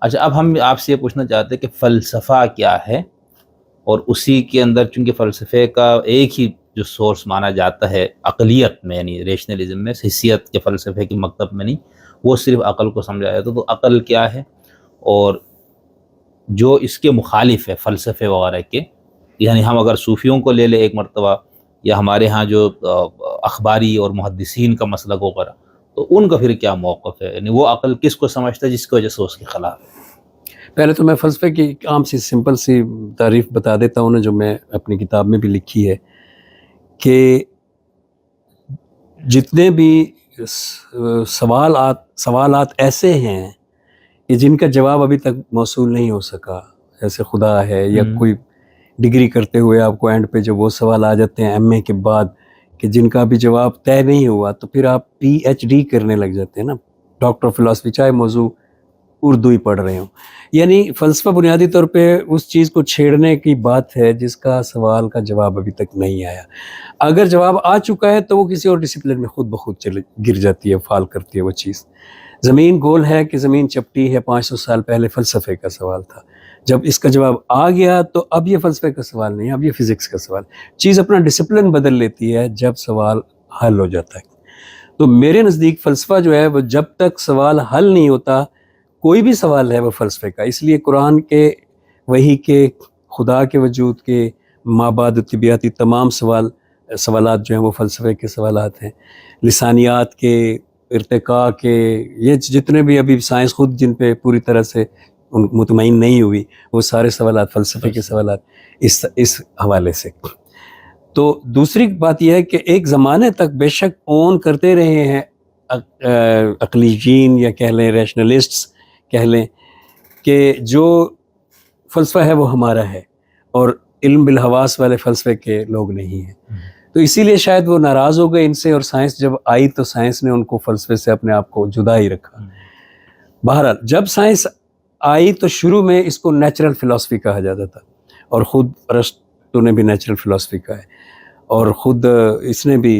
اچھا، اب ہم آپ سے یہ پوچھنا چاہتے ہیں کہ فلسفہ کیا ہے، اور اسی کے اندر چونکہ فلسفے کا ایک ہی جو سورس مانا جاتا ہے عقلیت میں، یعنی ریشنلزم میں، حیثیت کے فلسفے کے مکتب میں نہیں، وہ صرف عقل کو سمجھا جاتا ہے، تو عقل کیا ہے، اور جو اس کے مخالف ہے فلسفے وغیرہ کے، یعنی ہم اگر صوفیوں کو لے لیں ایک مرتبہ، یا ہمارے ہاں جو اخباری اور محدثین کا مسلک وغیرہ، تو ان کا پھر کیا موقف ہے، یعنی وہ عقل کس کو سمجھتا ہے جس کی وجہ سے اس کے خلاف ہے؟ پہلے تو میں فلسفے کی عام سی سمپل سی تعریف بتا دیتا ہوں نا، جو میں اپنی کتاب میں بھی لکھی ہے، کہ جتنے بھی سوالات ایسے ہیں کہ جن کا جواب ابھی تک موصول نہیں ہو سکا، جیسے خدا ہے، یا کوئی ڈگری کرتے ہوئے آپ کو اینڈ پہ جب وہ سوال آ جاتے ہیں ایم اے کے بعد کہ جن کا ابھی جواب طے نہیں ہوا، تو پھر آپ پی ایچ ڈی کرنے لگ جاتے ہیں نا، ڈاکٹر آف فلاسفی، چاہے موضوع اردو ہی پڑھ رہے ہوں. یعنی فلسفہ بنیادی طور پہ اس چیز کو چھیڑنے کی بات ہے جس کا سوال کا جواب ابھی تک نہیں آیا. اگر جواب آ چکا ہے تو وہ کسی اور ڈسپلن میں خود بخود گر جاتی ہے، فال کرتی ہے وہ چیز. زمین گول ہے کہ زمین چپٹی ہے، 500 سال پہلے فلسفے کا سوال تھا. جب اس کا جواب آ گیا تو اب یہ فلسفے کا سوال نہیں، اب یہ فزکس کا سوال. چیز اپنا ڈسپلن بدل لیتی ہے جب سوال حل ہو جاتا ہے. تو میرے نزدیک فلسفہ جو ہے وہ جب تک سوال حل نہیں ہوتا، کوئی بھی سوال ہے وہ فلسفے کا. اس لیے قرآن کے، وحی کے، خدا کے وجود کے، مابعد طبیعتی تمام سوالات جو ہیں وہ فلسفے کے سوالات ہیں. لسانیات کے، ارتقاء کے، یہ جتنے بھی ابھی سائنس خود جن پہ پوری طرح سے مطمئن نہیں ہوئی، وہ سارے سوالات فلسفے کے سوالات اس حوالے سے. تو دوسری بات یہ ہے کہ ایک زمانے تک بے شک اون کرتے رہے ہیں عقلیین، یا کہہ لیں ریشنلسٹس کہہ لیں، کہ جو فلسفہ ہے وہ ہمارا ہے اور علم بالحواس والے فلسفے کے لوگ نہیں ہیں. تو اسی لیے شاید وہ ناراض ہو گئے ان سے، اور سائنس جب آئی تو سائنس نے ان کو فلسفے سے اپنے آپ کو جدا ہی رکھا. بہرحال جب سائنس آئی تو شروع میں اس کو نیچرل فلسفی کہا جاتا تھا، اور خود ارسطو نے بھی نیچرل فلسفی کہا ہے، اور خود اس نے بھی،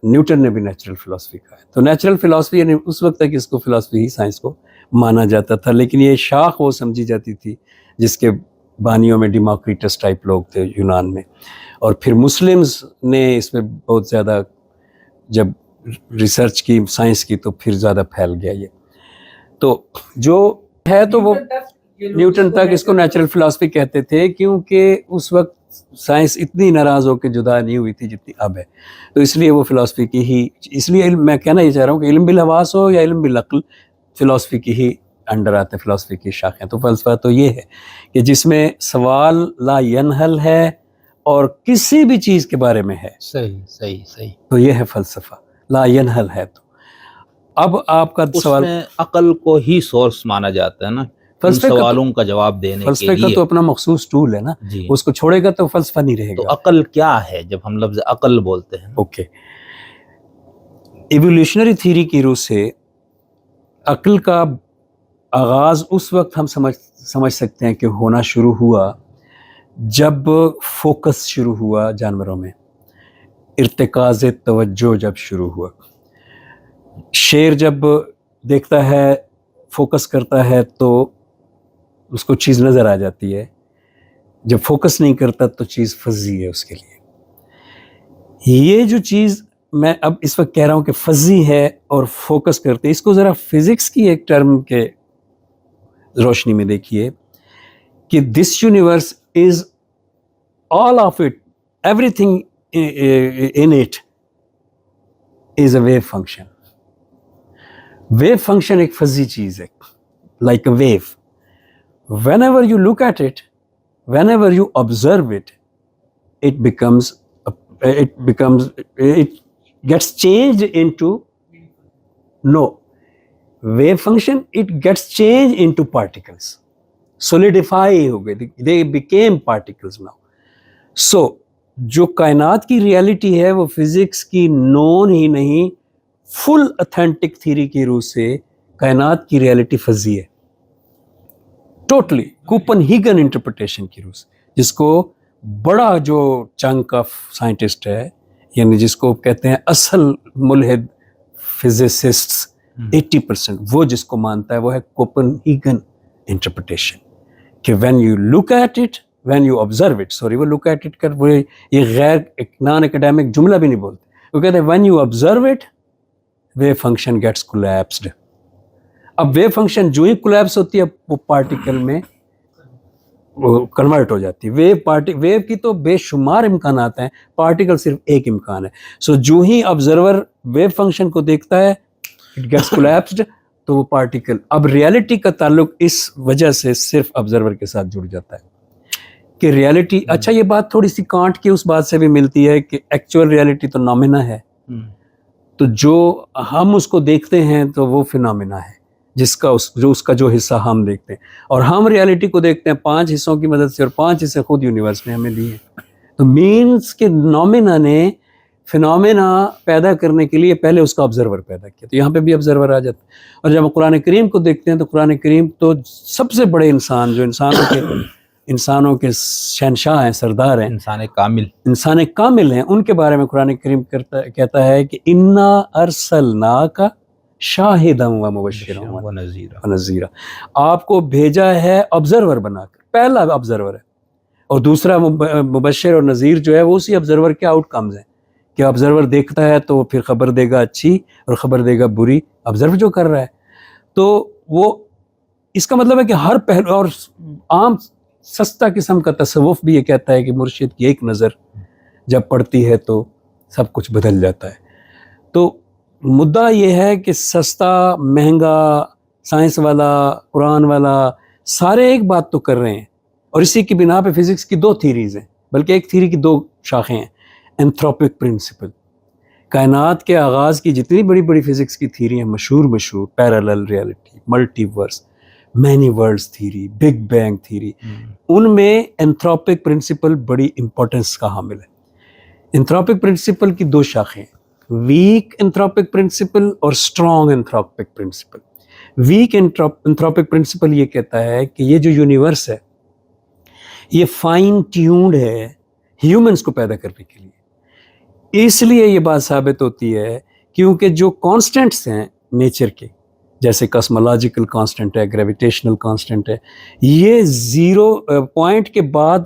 نیوٹن نے بھی نیچرل فلسفی کہا ہے. تو نیچرل فلسفی یعنی اس وقت تک اس کو فلسفی ہی سائنس کو مانا جاتا تھا، لیکن یہ شاخ وہ سمجھی جاتی تھی جس کے بانیوں میں ڈیموکریٹس ٹائپ لوگ تھے یونان میں. اور پھر مسلمز نے اس میں بہت زیادہ جب ریسرچ کی سائنس کی تو پھر زیادہ پھیل گیا یہ. تو جو ہے تو وہ نیوٹن تک اس کو نیچرل فلسفی کہتے تھے، کیونکہ اس وقت سائنس اتنی ناراض ہو کے جدا نہیں ہوئی تھی جتنی اب ہے. تو اس لیے وہ فلسفی کی ہی، اس لیے میں کہنا یہ چاہ رہا ہوں کہ علم بالحواس ہو یا علم بالعقل، فلسفی کی ہی انڈر آتے، فلسفی کی شاخیں. تو فلسفہ تو یہ ہے کہ جس میں سوال لا ینحل ہے اور کسی بھی چیز کے بارے میں ہے. صحیح. تو یہ ہے فلسفہ، لا ینحل ہے. تو اب آپ کا اس سوال، میں عقل کو ہی سورس مانا جاتا ہے نا ان فلسفے کا سوالوں کا جواب دینے کے فلسفے کا لیے. تو اپنا مخصوص ٹول ہے نا، جی، اس کو چھوڑے گا تو فلسفہ نہیں رہے تو گا. عقل کیا ہے جب ہم لفظ عقل بولتے ہیں؟ اوکے، ایولیوشنری تھیوری کی روح سے عقل کا آغاز اس وقت ہم سمجھ سکتے ہیں کہ ہونا شروع ہوا جب فوکس شروع ہوا جانوروں میں، ارتکاز توجہ جب شروع ہوا. شیر جب دیکھتا ہے، فوکس کرتا ہے تو اس کو چیز نظر آ جاتی ہے. جب فوکس نہیں کرتا تو چیز فضی ہے اس کے لیے. یہ جو چیز میں اب اس وقت کہہ رہا ہوں کہ فضی ہے اور فوکس کرتے، اس کو ذرا فزکس کی ایک ٹرم کے روشنی میں دیکھیے کہ this universe is all of it, everything in it is a wave function. Wave function ایک فضی چیز ہے، like a wave. Whenever you look at it, whenever you observe it, it gets changed into, no, wave function, it gets changed into particles. Solidify ہو گئے, they became particles now. سو جو کائنات کی reality ہے وہ physics کی نون ہی نہیں، فل authentic theory کی روح سے کائنات کی ریالٹی فضی ہے، ٹوٹلی کوپن ہیگن انٹرپریٹیشن کی روح سے، جس کو بڑا جو چنک آف سائنٹسٹ ہے، یعنی جس کو کہتے ہیں اصل ملحد فزسسٹس 80%، وہ جس کو مانتا ہے وہ ہے کوپن ہیگن انٹرپریٹیشن کہ when you look at it, when you observe it, sorry وہ لک ایٹ اٹ کر وہ یہ غیر نان اکیڈیمک جملہ بھی نہیں بولتے، وہ کہتے ہیں when you observe it wave function gets collapsed. اب ویو فنکشن جو ہی کولیپس ہوتی ہے وہ پارٹیکل میں کنورٹ ہو جاتی ہے. ویو کی تو بے شمار امکانات ہیں، پارٹیکل صرف ایک امکان ہے. سو جو ہی آبزرور ویو فنکشن کو دیکھتا ہے اٹ گیٹس کولیپسڈ تو وہ پارٹیکل، اب ریالٹی کا تعلق اس وجہ سے صرف آبزرور کے ساتھ جڑ جاتا ہے کہ ریالٹی. اچھا یہ بات تھوڑی سی کانٹ کی اس بات سے بھی ملتی ہے کہ ایکچوئل ریالٹی تو نامنا ہے، تو جو ہم اس کو دیکھتے ہیں تو وہ فینومینا ہے اس کا جو حصہ ہم دیکھتے ہیں، اور ہم ریالٹی کو دیکھتے ہیں 5 حصوں کی مدد سے، اور 5 حصے خود یونیورس نے ہمیں دیے ہیں. تو مینس کہ نومینا نے فینومینا پیدا کرنے کے لیے پہلے اس کا آبزرور پیدا کیا. تو یہاں پہ بھی آبزرور آ جاتا ہے. اور جب ہم قرآن کریم کو دیکھتے ہیں تو قرآن کریم تو سب سے بڑے انسان جو انسانوں کے شہنشاہ ہیں، سردار ہیں، انسان کامل ہیں، ان کے بارے میں قرآن کریم کہتا ہے کہ انا ارسلناک شاہدا و مبشرا و نذیرا، آپ کو بھیجا ہے آبزرور بنا کر. پہلا آبزرور ہے، اور دوسرا مبشر اور نذیر جو ہے وہ اسی آبزرور کے آؤٹ کمز ہیں کہ آبزرور دیکھتا ہے تو پھر خبر دے گا اچھی اور خبر دے گا بری، آبزرو جو کر رہا ہے. تو وہ اس کا مطلب ہے کہ ہر پہلو، اور عام سستا قسم کا تصوف بھی یہ کہتا ہے کہ مرشد کی ایک نظر جب پڑتی ہے تو سب کچھ بدل جاتا ہے. تو مدعا یہ ہے کہ سستا مہنگا سائنس والا قرآن والا سارے ایک بات تو کر رہے ہیں، اور اسی کی بنا پہ فزکس کی 2 تھیریز ہیں، بلکہ ایک تھیری کی 2 شاخیں ہیں. اینتھروپک پرنسپل، کائنات کے آغاز کی جتنی بڑی بڑی فزکس کی تھیری ہیں مشہور parallel reality, multiverse, many worlds theory, big bang theory, ان میں اینتھروپک پرنسپل بڑی امپورٹنس کا حامل ہے. اینتھروپک پرنسپل کی 2 شاخیں ہیں، ویک اینتھروپک پرنسپل اور اسٹرانگ اینتھروپک پرنسپل. ویک اینتھروپک پرنسپل یہ کہتا ہے کہ یہ جو یونیورس ہے یہ فائن ٹیونڈ ہے ہیومنس کو پیدا کرنے کے لیے. اس لیے یہ بات ثابت ہوتی ہے کیونکہ جو کانسٹنٹس ہیں نیچر کے، جیسے کاسمولوجیکل کانسٹنٹ ہے، گریویٹیشنل کانسٹنٹ ہے، یہ 0 پوائنٹ کے بعد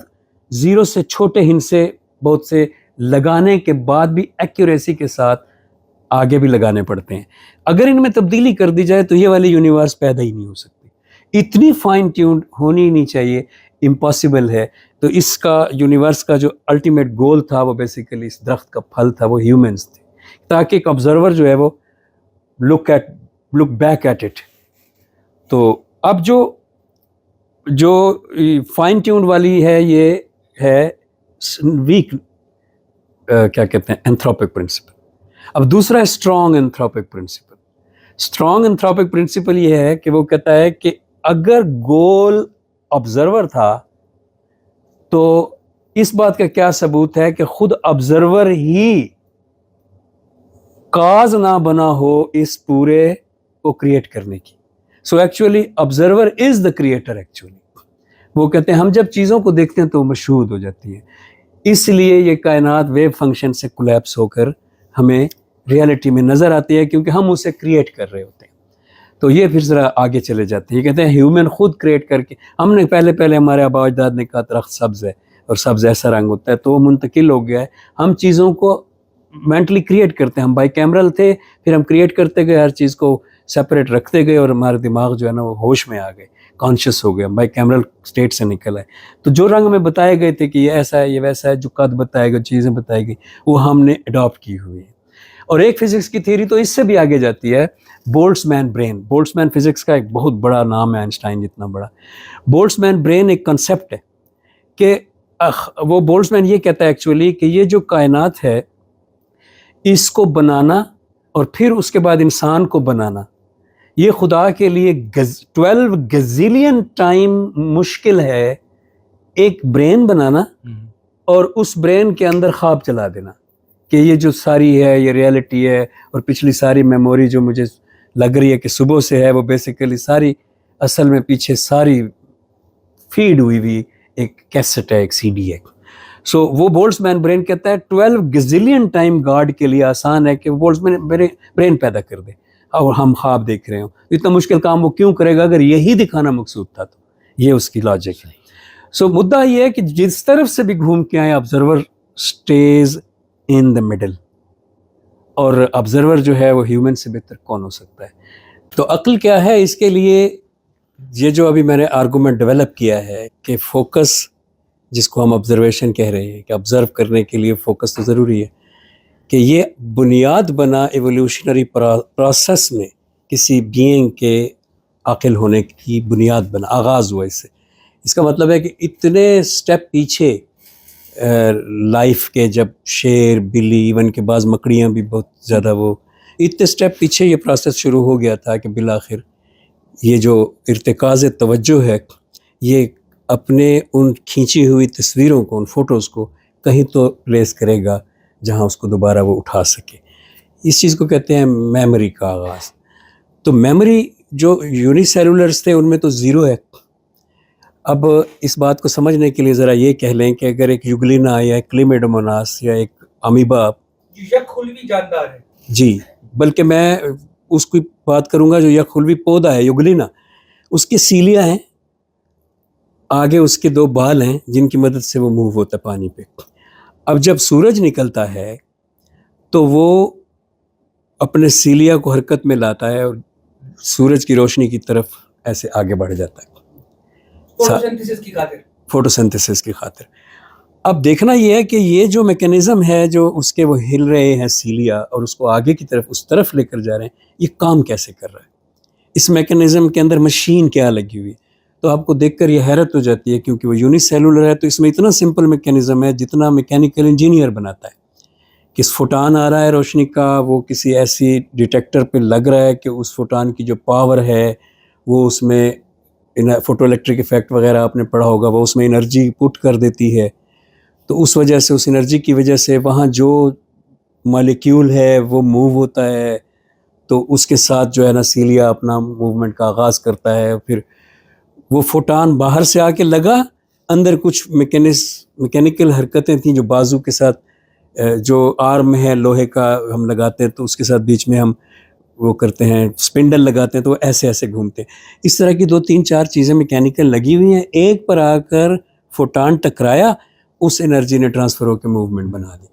0 سے چھوٹے ہندسے بہت سے لگانے کے بعد بھی ایکوریسی کے ساتھ آگے بھی لگانے پڑتے ہیں. اگر ان میں تبدیلی کر دی جائے تو یہ والی یونیورس پیدا ہی نہیں ہو سکتی. اتنی فائن ٹیونڈ ہونی ہی نہیں چاہیے، امپاسبل ہے. تو اس کا یونیورس کا جو الٹیمیٹ گول تھا وہ بیسیکلی اس درخت کا پھل تھا، وہ ہیومنس تھے، تاکہ ایک آبزرور جو ہے وہ لک بیک ایٹ اٹ. تو اب جو فائن ٹیونڈ والی ہے یہ ہے ویک کیا کہتے ہیں اینتھروپک پرنسپل. اب دوسرا ہے اسٹرانگ اینتھروپک پرنسپل. اسٹرانگ اینتھروپک پرنسپل یہ ہے کہ وہ کہتا ہے کہ اگر گول آبزرور تھا تو اس بات کا کیا ثبوت ہے کہ خود آبزرور ہی کاز نہ بنا ہو اس پورے کو کریٹ کرنے کی. So actually observer is the creator. Actually وہ کہتے ہیں ہم جب چیزوں کو دیکھتے ہیں تو مشہود ہو جاتی ہے، اس لیے یہ کائنات ویو فنکشن سے کولیپس ہو کر ہمیں ریالٹی میں نظر آتی ہے کیونکہ ہم اسے کریٹ کر رہے ہوتے ہیں. تو یہ پھر ذرا آگے چلے جاتے ہیں، یہ کہتے ہیں ہیومن خود کریٹ کر کے، ہم نے پہلے ہمارے آبا اجداد نے کہا درخت سبز ہے اور سبز ایسا رنگ ہوتا ہے تو وہ منتقل ہو گیا ہے. ہم چیزوں کو مینٹلی کریٹ کرتے ہیں، ہم بائی کیمرل تھے، پھر ہم کریٹ کرتے گئے، ہر چیز کو سپریٹ رکھتے گئے اور ہمارے دماغ جو ہے نا وہ ہوش میں آ گئے، کانشیس ہو گئے، ہم بائی کیمرل اسٹیٹ سے نکل آئے. تو جو رنگ ہمیں بتائے گئے تھے کہ یہ ایسا ہے یہ ویسا ہے، جو قد بتائے گئے، چیزیں بتائی گئی، وہ ہم نے اڈاپٹ کی ہوئی ہے. اور ایک فزکس کی تھیوری تو اس سے بھی آگے جاتی ہے، بولٹزمین برین. بولٹزمین فزکس کا ایک بہت بڑا نام ہے، آئنسٹائن جتنا بڑا. بولٹزمین برین ایک کنسیپٹ ہے کہ وہ بولٹزمین یہ کہتا ہے ایکچولی کہ یہ جو کائنات ہے اس کو بنانا اور پھر اس کے بعد انسان کو بنانا، یہ خدا کے لیے 12 گزیلین ٹائم مشکل ہے. ایک برین بنانا اور اس برین کے اندر خواب چلا دینا کہ یہ جو ساری ہے یہ ریالٹی ہے، اور پچھلی ساری میموری جو مجھے لگ رہی ہے کہ صبح سے ہے وہ بیسیکلی ساری اصل میں پیچھے ساری فیڈ ہوئی ایک کیسٹ ہے، ایک سی ڈی ہے. سو وہ بولٹزمین برین کہتا ہے 12 گزیلین ٹائم گاڈ کے لیے آسان ہے کہ وہ بولٹزمین برین پیدا کر دے اور ہم خواب دیکھ رہے ہوں. اتنا مشکل کام وہ کیوں کرے گا اگر یہی دکھانا مقصود تھا تو. یہ اس کی لاجک ہے. سو مدعا یہ ہے کہ جس طرف سے بھی گھوم کے آئے observer stays in the middle, اور آبزرور جو ہے وہ ہیومن سے بہتر کون ہو سکتا ہے. تو عقل کیا ہے, اس کے لیے یہ جو ابھی میں نے آرگومنٹ ڈیولپ کیا ہے کہ فوکس, جس کو ہم آبزرویشن کہہ رہے ہیں کہ آبزرو کرنے کے لیے فوکس تو ضروری ہے, کہ یہ بنیاد بنا ایولیوشنری پروسیس میں کسی بینگ کے عاقل ہونے کی بنیاد بنا, آغاز ہوا اس سے. اس کا مطلب ہے کہ اتنے سٹیپ پیچھے لائف کے, جب شیر, بلی, ایون کے بعض مکڑیاں بھی بہت زیادہ, وہ اتنے سٹیپ پیچھے یہ پروسیس شروع ہو گیا تھا کہ بالآخر یہ جو ارتکاز توجہ ہے یہ اپنے ان کھینچی ہوئی تصویروں کو, ان فوٹوز کو کہیں تو پلیس کرے گا جہاں اس کو دوبارہ وہ اٹھا سکے. اس چیز کو کہتے ہیں میموری کا آغاز. تو میموری جو یونی سیلولرز تھے ان میں تو زیرو ہے. اب اس بات کو سمجھنے کے لیے ذرا یہ کہہ لیں کہ اگر ایک یوگلینا یا ایک کلیمیڈوموناس یا ایک امیبا, یک خلوی جاندار ہے, جی, بلکہ میں اس کی بات کروں گا جو یک خلوی پودا ہے یوگلینا, اس کی سیلیاں ہیں, آگے اس کے 2 بال ہیں جن کی مدد سے وہ موو ہوتا ہے پانی پہ. اب جب سورج نکلتا ہے تو وہ اپنے سیلیا کو حرکت میں لاتا ہے اور سورج کی روشنی کی طرف ایسے آگے بڑھ جاتا ہے فوٹوسنتھسس کی خاطر. اب دیکھنا یہ ہے کہ یہ جو میکینزم ہے جو اس کے وہ ہل رہے ہیں سیلیا اور اس کو آگے کی طرف اس طرف لے کر جا رہے ہیں, یہ کام کیسے کر رہا ہے, اس میکینزم کے اندر مشین کیا لگی ہوئی ہے. تو آپ کو دیکھ کر یہ حیرت ہو جاتی ہے کیونکہ وہ یونی سیلولر ہے, تو اس میں اتنا سمپل میکینزم ہے جتنا میکینیکل انجینئر بناتا ہے. کس فوٹان آ رہا ہے روشنی کا, وہ کسی ایسی ڈیٹیکٹر پہ لگ رہا ہے کہ اس فوٹان کی جو پاور ہے وہ اس میں فوٹو الیکٹرک ایفیکٹ وغیرہ آپ نے پڑھا ہوگا, وہ اس میں انرجی پٹ کر دیتی ہے. تو اس وجہ سے, اس انرجی کی وجہ سے وہاں جو مالیکیول ہے وہ موو ہوتا ہے, تو اس کے ساتھ جو ہے نا سیلیا اپنا موومنٹ کا آغاز کرتا ہے. پھر وہ فوٹان باہر سے آ کے لگا, اندر کچھ میکینیکل حرکتیں تھیں جو بازو کے ساتھ, جو آرم ہے لوہے کا ہم لگاتے ہیں تو اس کے ساتھ بیچ میں ہم وہ کرتے ہیں اسپنڈل لگاتے ہیں تو وہ ایسے ایسے گھومتے ہیں. اس طرح کی 2-3-4 چیزیں میکینیکل لگی ہوئی ہیں, ایک پر آ کر فوٹان ٹکرایا, اس انرجی نے ٹرانسفر ہو کے موومنٹ بنا دی.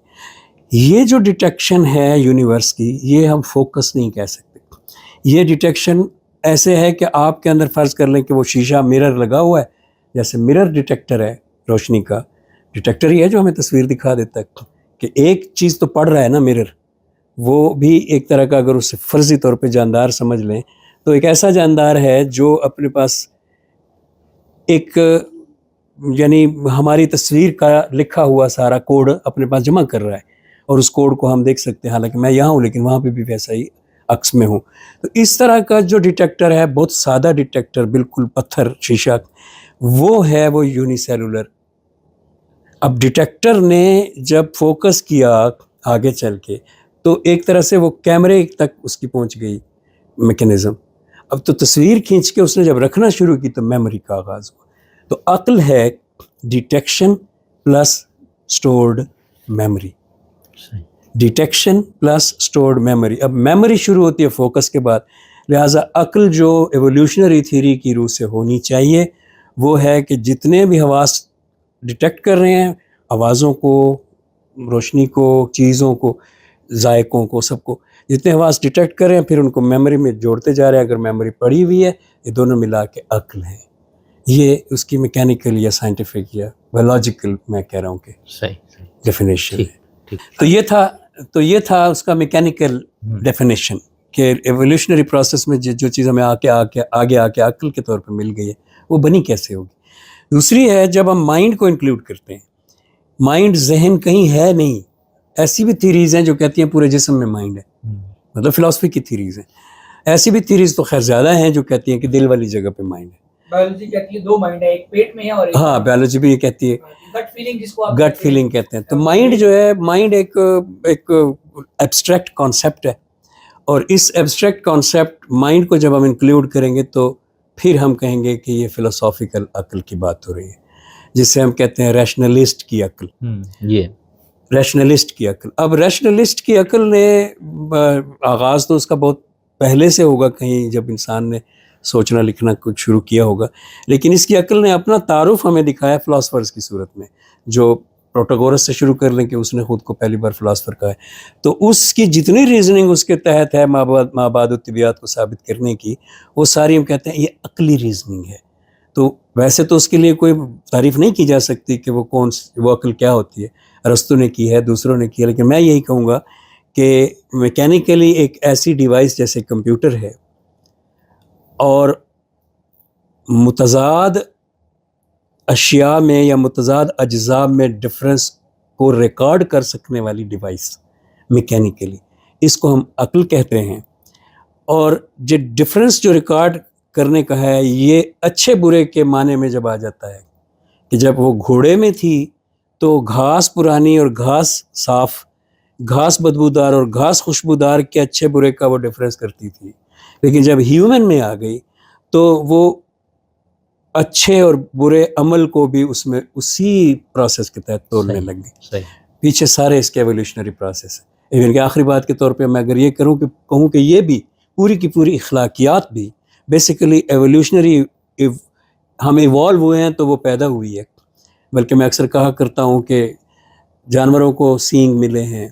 یہ جو ڈیٹیکشن ہے یونیورس کی, یہ ہم فوکس نہیں کہہ سکتے. یہ ڈیٹیکشن ایسے ہے کہ آپ کے اندر فرض کر لیں کہ وہ شیشہ مرر لگا ہوا ہے, جیسے مرر ڈیٹیکٹر ہے روشنی کا, ڈیٹیکٹر ہی ہے جو ہمیں تصویر دکھا دیتا ہے کہ ایک چیز تو پڑھ رہا ہے نا مرر, وہ بھی ایک طرح کا, اگر اسے فرضی طور پہ جاندار سمجھ لیں تو ایک ایسا جاندار ہے جو اپنے پاس ایک, یعنی ہماری تصویر کا لکھا ہوا سارا کوڈ اپنے پاس جمع کر رہا ہے, اور اس کوڈ کو ہم دیکھ سکتے ہیں, حالانکہ میں یہاں ہوں لیکن وہاں پہ بھی ویسا ہی عکس میں ہوں. تو اس طرح کا جو ڈیٹیکٹر ہے, بہت سادہ ڈیٹیکٹر, بالکل پتھر شیشہ, وہ ہے وہ یونی سیلولر. اب ڈیٹیکٹر نے جب فوکس کیا آگے چل کے تو ایک طرح سے وہ کیمرے تک اس کی پہنچ گئی میکینزم. اب تو تصویر کھینچ کے اس نے جب رکھنا شروع کی تو میموری کا آغاز ہوا. تو عقل ہے detection plus stored memory, detection plus stored memory. اب میموری شروع ہوتی ہے فوکس کے بعد, لہٰذا عقل جو ایولیوشنری تھیوری کی روح سے ہونی چاہیے وہ ہے کہ جتنے بھی حواس ڈیٹیکٹ کر رہے ہیں, آوازوں کو, روشنی کو, چیزوں کو, ذائقوں کو, سب کو, جتنے حواس ڈیٹیکٹ کر رہے ہیں پھر ان کو میموری میں جوڑتے جا رہے ہیں. اگر میموری پڑی ہوئی ہے, یہ دونوں ملا کے عقل ہے. یہ اس کی میکینیکل یا سائنٹیفک یا بایولوجیکل میں کہہ رہا ہوں کہ صحیح ڈیفینیشن ہے. تو یہ تھا اس کا میکینیکل ڈیفینیشن کہ ایولیوشنری پروسیس میں جو چیز ہمیں آگے آ کے عقل کے طور پہ مل گئی ہے وہ بنی کیسے ہوگی. دوسری ہے جب ہم مائنڈ کو انکلوڈ کرتے ہیں, مائنڈ ذہن کہیں ہے نہیں. ایسی بھی تھیریز ہیں جو کہتی ہیں پورے جسم میں مائنڈ ہے, مطلب فلاسفی کی تھیریز ہیں. ایسی بھی تھیریز تو خیر زیادہ ہیں جو کہتی ہیں کہ دل والی جگہ پہ مائنڈ ہے. بایولوجی کہتی ہے 2 مائنڈ ہے, ایک پیٹ میں ہے اور ہاں بایولوجی بھی یہ کہتی ہے, گٹ فیلنگ جس کو آپ گٹ فیلنگ کہتے ہیں. تو مائنڈ جو ہے, مائنڈ ایک ایبسٹریکٹ کانسیپٹ ہے, اور اس ایبسٹریکٹ کانسیپٹ مائنڈ کو جب ہم انکلوڈ کریں گے تو پھر ہم کہیں گے کہ یہ فلسافیکل عقل کی بات ہو رہی ہے, جس سے ہم کہتے ہیں ریشنلسٹ کی عقل. یہ ریشنلسٹ کی عقل. اب ریشنلسٹ کی عقل نے آغاز تو اس کا بہت پہلے سے ہوگا, کہیں جب انسان نے سوچنا لکھنا کچھ شروع کیا ہوگا. لیکن اس کی عقل نے اپنا تعارف ہمیں دکھایا فلاسفرز کی صورت میں, جو پروٹاگورس سے شروع کر لیں کہ اس نے خود کو پہلی بار فلاسفر کہا ہے. تو اس کی جتنی ریزننگ اس کے تحت ہے مابعد الطبیعیات کو ثابت کرنے کی, وہ ساری ہم کہتے ہیں یہ عقلی ریزننگ ہے. تو ویسے تو اس کے لیے کوئی تعریف نہیں کی جا سکتی کہ وہ عقل کیا ہوتی ہے. ارسطو نے کی ہے, دوسروں نے کی ہے, لیکن میں یہی کہوں گا کہ میکینیکلی ایک ایسی ڈیوائس جیسے کمپیوٹر ہے اور متضاد اشیاء میں یا متضاد اجزاء میں ڈفرینس کو ریکارڈ کر سکنے والی ڈیوائس میکینیکلی, اس کو ہم عقل کہتے ہیں. اور جو ڈفرینس جو ریکارڈ کرنے کا ہے, یہ اچھے برے کے معنی میں جب آ جاتا ہے کہ جب وہ گھوڑے میں تھی تو گھاس پرانی اور گھاس صاف, گھاس بدبودار اور گھاس خوشبودار کے اچھے برے کا وہ ڈفرینس کرتی تھی. لیکن جب ہیومن میں آ گئی تو وہ اچھے اور برے عمل کو بھی اس میں اسی پروسیس کے تحت تولنے لگ گئی. پیچھے سارے اس کے ایولیوشنری پروسیس ہے. ایون کہ آخری بات کے طور پہ میں اگر یہ کہوں کہ یہ بھی پوری کی پوری اخلاقیات بھی بیسیکلی ایولیوشنری, ہم ایوالو ہوئے ہیں تو وہ پیدا ہوئی ہے. بلکہ میں اکثر کہا کرتا ہوں کہ جانوروں کو سینگ ملے ہیں,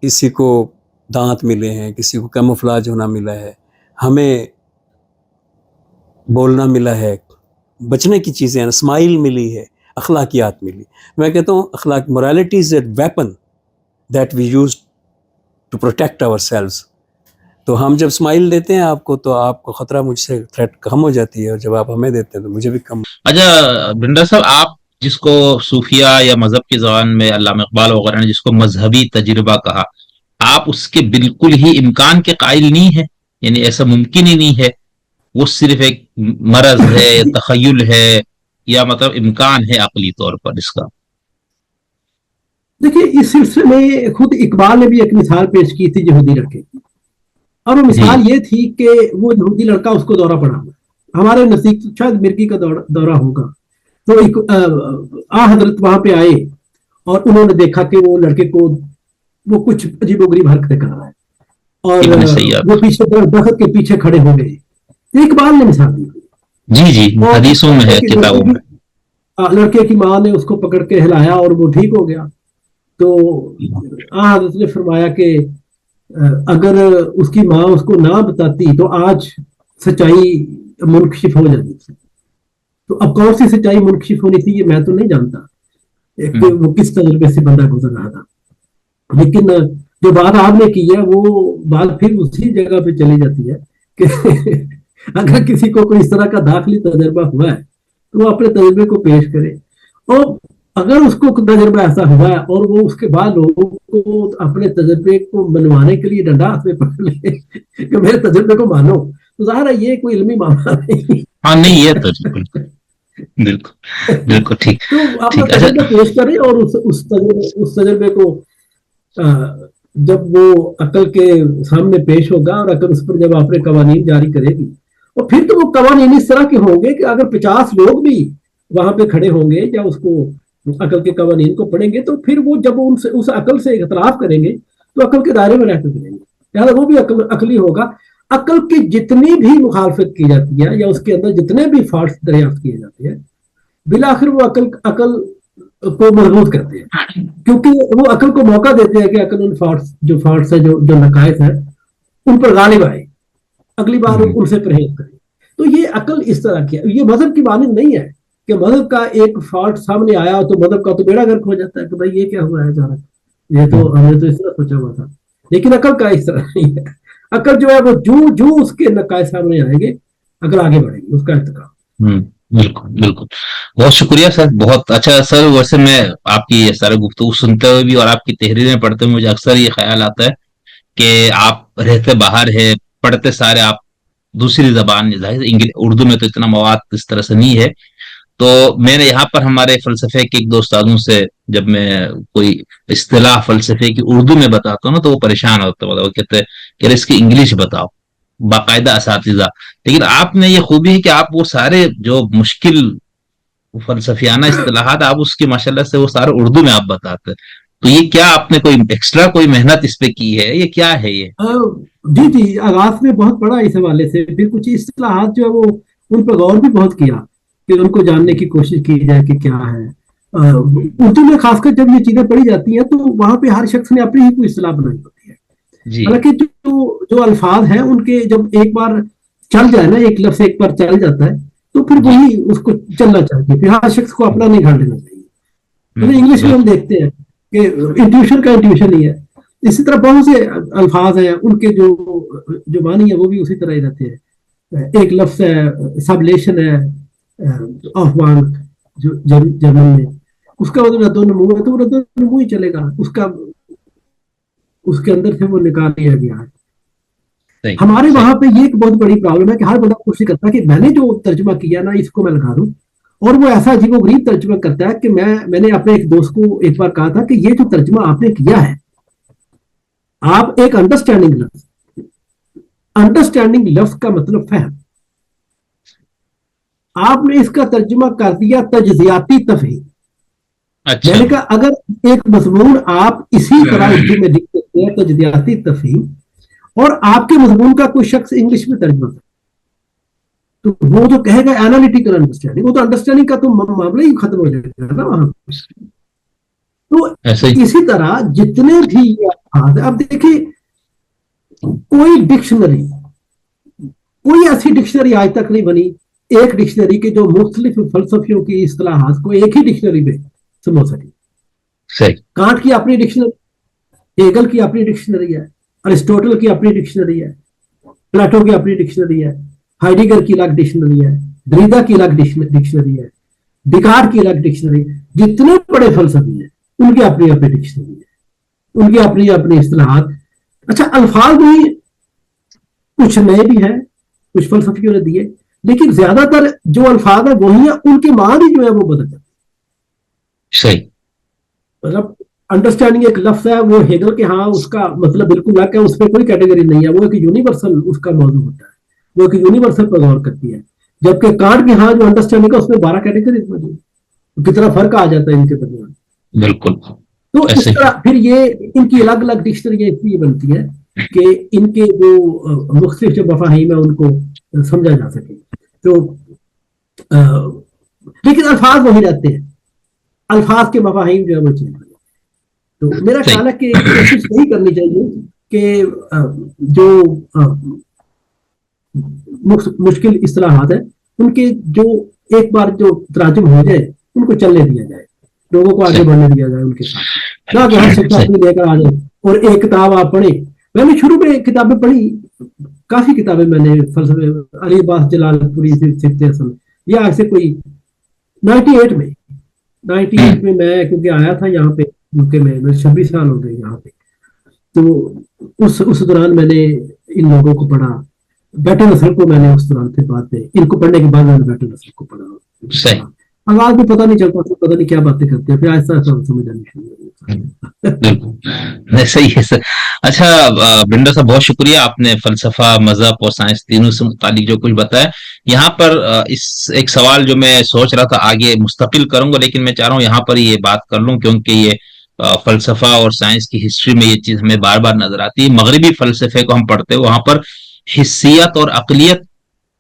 کسی کو دانت ملے ہیں, کسی کو کیموفلاج ہونا ملا ہے, ہمیں بولنا ملا ہے, بچنے کی چیزیں ہیں, اسمائل ملی ہے, اخلاقیات ملی. میں کہتا ہوں اخلاق morality is a weapon that we use to protect ourselves. تو ہم جب اسمائل دیتے ہیں آپ کو تو آپ کو خطرہ مجھ سے تھریٹ کم ہو جاتی ہے, اور جب آپ ہمیں دیتے ہیں تو مجھے بھی کم. اچھا بھنڈا صاحب, آپ جس کو صوفیہ یا مذہب کی زبان میں علامہ اقبال وغیرہ نے جس کو مذہبی تجربہ کہا, آپ اس کے بالکل ہی امکان کے قائل نہیں ہے, یعنی ایسا ممکن ہی نہیں ہے, وہ صرف ایک مرض ہے, تخیل ہے, یا مطلب امکان ہے عقلی طور پر اس کا؟ دیکھیے اس سلسلے میں خود اقبال نے بھی ایک مثال پیش کی تھی یہودی لڑکے کی, اور وہ مثال یہ تھی کہ وہ یہودی لڑکا اس کو دورہ پڑا ہوا, ہمارے نزدیک شاید مرگی کا دورہ ہوگا. تو حضرت وہاں پہ آئے اور انہوں نے دیکھا کہ وہ لڑکے کو وہ کچھ عجیب و غریب حرکتیں کر رہا ہے, اور وہ پیچھے درخت کے پیچھے کھڑے ہو گئے. اقبال نے مثال دی. جی حدیثوں میں ہے, کتابوں میں. لڑکے کی ماں نے اس کو پکڑ کے ہلایا اور وہ ٹھیک ہو گیا. تو حضرت نے فرمایا کہ اگر اس کی ماں اس کو نہ بتاتی تو آج سچائی منکشف ہو جاتی تھی. تو اب کون سی سچائی منکشف ہونی تھی یہ میں تو نہیں جانتا کہ وہ کس تجربے سے بندہ گزر رہا تھا, لیکن جو بات آپ نے کی ہے وہ بات پھر اسی جگہ پہ چلی جاتی ہے کہ اگر کسی کو کوئی اس طرح کا داخلی تجربہ ہوا ہے تو وہ اپنے تجربے کو پیش کرے, اور اگر اس کو تجربہ ایسا ہوا ہے اور وہ اس کے بعد لوگوں کو اپنے تجربے کو منوانے کے لیے ڈنڈا ہاتھ میں پکڑ لے کہ میرے تجربے کو مانو, تو ظاہر ہے یہ کوئی علمی معاملہ نہیں. ہاں نہیں, یہ تو بالکل ٹھیک. تو آپ نے تجربہ پیش کریں, اور اس تجربے کو جب وہ عقل کے سامنے پیش ہوگا اور عقل اس پر جب اپنے قوانین جاری کرے گی, اور پھر تو وہ قوانین اس طرح کے ہوں گے کہ اگر 50 لوگ بھی وہاں پہ کھڑے ہوں گے یا اس کو عقل کے قوانین کو پڑھیں گے تو پھر وہ جب ان سے اس عقل سے اختلاف کریں گے تو عقل کے دائرے میں رہتے کریں گے, لہٰذا وہ بھی عقلی ہوگا. عقل کی جتنی بھی مخالفت کی جاتی ہے یا اس کے اندر جتنے بھی فالٹس دریافت کیے جاتے ہیں, بالآخر وہ عقل کو مضبوط کرتے ہیں, کیونکہ وہ عقل کو موقع دیتے ہیں کہ عقل ان فالٹس ہے جو نقائص ہیں ان پر غالب آئے, اگلی بار ان سے پرہیز کرے. تو یہ عقل اس طرح کی ہے, یہ مذہب کی مانند نہیں ہے کہ مذہب کا ایک فالٹ سامنے آیا تو مذہب کا تو بیڑا گرک ہو جاتا ہے کہ بھائی یہ کیا ہوا ہے اچانک, یہ تو ہم نے تو اس طرح سوچا ہوا تھا. لیکن عقل کا اس طرح نہیں ہے. عقل جو ہے وہ جو اس کے نقائص سامنے آئیں گے عقل آگے بڑھے گی, اس کا ارتقا. بالکل. بہت شکریہ سر, بہت اچھا سر. ویسے میں آپ کی یہ سارے گفتگو سنتے ہوئے بھی اور آپ کی تحریریں پڑھتے ہوئے مجھے اکثر یہ خیال آتا ہے کہ آپ رہتے باہر ہے, پڑھتے سارے آپ دوسری زبان, اردو میں تو اتنا مواد اس طرح سے نہیں ہے. تو میں نے یہاں پر ہمارے فلسفے کے ایک دو استادوں سے جب میں کوئی اصطلاح فلسفے کی اردو میں بتاتا ہوں نا تو وہ پریشان ہوتے ہیں, وہ کہتے ہیں کہ اس کی انگلش بتاؤ, باقاعدہ اساتذہ. لیکن آپ نے یہ خوبی ہے کہ آپ وہ سارے جو مشکل فلسفیانہ اصطلاحات آپ اس کی ماشاءاللہ سے وہ سارے اردو میں آپ بتاتے ہیں. تو یہ کیا آپ نے کوئی ایکسٹرا کوئی محنت اس پہ کی ہے، یہ کیا ہے یہ؟ جی جی، آغاز میں بہت پڑھا اس حوالے سے، پھر کچھ اصطلاحات جو ہے وہ ان پہ غور بھی بہت کیا کہ ان کو جاننے کی کوشش کی جائے کہ کیا ہے. اردو میں خاص کر جب یہ چیزیں پڑھی جاتی ہیں تو وہاں پہ ہر شخص نے اپنی ہی کوئی اصطلاح بنائی ہوتی ہے. جی حالانکہ جو الفاظ ہیں ان کے جب ایک بار چل جائے نا، ایک لفظ ایک بار چل جاتا ہے تو پھر وہی اس کو چلنا چاہیے، پھر ہر شخص کو اپنا نہیں گھڑ لینا چاہیے. انگلش میں ہم دیکھتے ہیں کہ انٹیوشن کا انٹیوشن ہی ہے. اسی طرح بہت سے الفاظ ہیں، ان کے جو معنی ہے وہ بھی اسی طرح ہی رہتے ہیں. ایک لفظ ہے سبلیشن ہے آف وانگ جو جرمن میں، اس کا مطلب رد و نمو ہے، تو رد و نمو ہی چلے گا، اس کے اندر سے وہ نکال لیا گیا ہے. ہمارے وہاں پہ یہ ایک بہت بڑی پرابلم ہے کہ ہر بندہ کوشش کرتا ہے کہ میں نے جو ترجمہ کیا نا اس کو میں لگا دوں، اور وہ ایسا عجیب و غریب ترجمہ کرتا ہے کہ میں نے اپنے ایک دوست کو ایک بار کہا تھا کہ یہ جو ترجمہ آپ نے کیا ہے، آپ ایک انڈرسٹینڈنگ لفظ کا مطلب فہم، آپ نے اس کا ترجمہ کر دیا تجزیاتی تفہیم. میں نے کہا اگر ایک مضمون آپ اسی طرح اردو میں لکھ سکتے ہیں تجزیاتی تفہیم، اور آپ کے مضمون کا کوئی شخص انگلش میں ترجمہ کرے تو وہ تو کہے گا اینالیٹیکل انڈرسٹینڈنگ، وہ تو انڈرسٹینڈنگ کا تو معاملہ ہی ختم ہو جائے گا نا وہاں. تو اسی طرح جتنے بھی الفاظ، اب دیکھیں کوئی ایسی ڈکشنری آج تک نہیں بنی، ایک ڈکشنری کے جو مختلف فلسفیوں کی اصطلاحات کو ایک ہی ڈکشنری میں سمجھ سکے. کانٹ کی اپنی ڈکشنری، ہیگل کی اپنی ڈکشنری ہے، ارسطوٹل کی اپنی ڈکشنری ہے، پلاٹو کی اپنی ڈکشنری ہے، ہائیڈگر کی الگ ڈکشنری ہے، دریدا کی الگ ڈکشنری ہے، ڈیکارٹ کی الگ ڈکشنری. جتنے بڑے فلسفی ہیں ان کی اپنی اپنی ڈکشنری ہے، ان کی اپنی اپنی اصطلاحات. اچھا، الفاظ بھی کچھ نئے بھی ہیں، کچھ فلسفیوں نے دیے، لیکن زیادہ تر جو الفاظ ہیں وہی ہیں، ان کے معنی جو ہے وہ بدل جاتے ہیں. صحیح. مطلب انڈرسٹینڈنگ ایک لفظ ہے، وہ ہیگل کے ہاں اس کا مطلب بالکل الگ ہے، اس میں کوئی کیٹیگری نہیں ہے، وہ ایک یونیورسل اس کا موضوع ہوتا ہے، وہ ایک یونیورسل پر غور کرتی ہے. جبکہ کانٹ کے ہاں جو انڈرسٹینڈنگ ہے اس میں 12 کیٹیگری موجود ہے. کتنا فرق آ جاتا ہے ان کے درمیان. بالکل. تو اس طرح پھر یہ ان کی الگ الگ ڈکشنری اس لیے بنتی ہے کہ ان کے جو مختلف جو مفاہیم ہیں ان کو سمجھا جا سکے. تو لیکن الفاظ وہی رہتے ہیں، الفاظ کے مفاہیم جو ہے وہ چینج ہو جاتے ہیں. تو میرا خیال ہے کہ کوشش یہی کرنی چاہیے کہ جو مشکل اصطلاحات ہیں ان کے جو ایک بار جو تراجم ہو جائے ان کو چلنے دیا جائے، لوگوں کو آگے بڑھنے دیا جائے ان کے ساتھ، نہ کہ ہر شخص اپنی لے کر آ جائے اور ایک کتاب آپ پڑھیں. میں نے شروع میں کتابیں پڑھی، کافی کتابیں میں نے فلسفے، علی عباس جلال پوری، یا ایسے کوئی 98 میں میں کیونکہ آیا تھا یہاں پہ کیونکہ میں 26 سال ہو گئے یہاں پہ، تو اس دوران میں نے ان لوگوں کو پڑھا. بیٹر نسل کو میں نے اس دوران سے بات ہے، ان کو پڑھنے کے بعد میں نے بیٹر نسل کو پڑھا. آواز بھی پتہ نہیں چلتا، پتہ نہیں کیا باتیں کرتے ہیں، پھر آہستہ آہستہ سمجھ آنی شروع بالکل صحیح ہے سر. اچھا بھنڈا صاحب، بہت شکریہ، آپ نے فلسفہ، مذہب اور سائنس تینوں سے متعلق جو کچھ بتایا. یہاں پر اس ایک سوال جو میں سوچ رہا تھا آگے مستقل کروں گا، لیکن میں چاہ رہا ہوں یہاں پر یہ بات کر لوں کیونکہ یہ فلسفہ اور سائنس کی ہسٹری میں یہ چیز ہمیں بار بار نظر آتی ہے. مغربی فلسفے کو ہم پڑھتے ہیں، وہاں پر حسیت اور عقلیت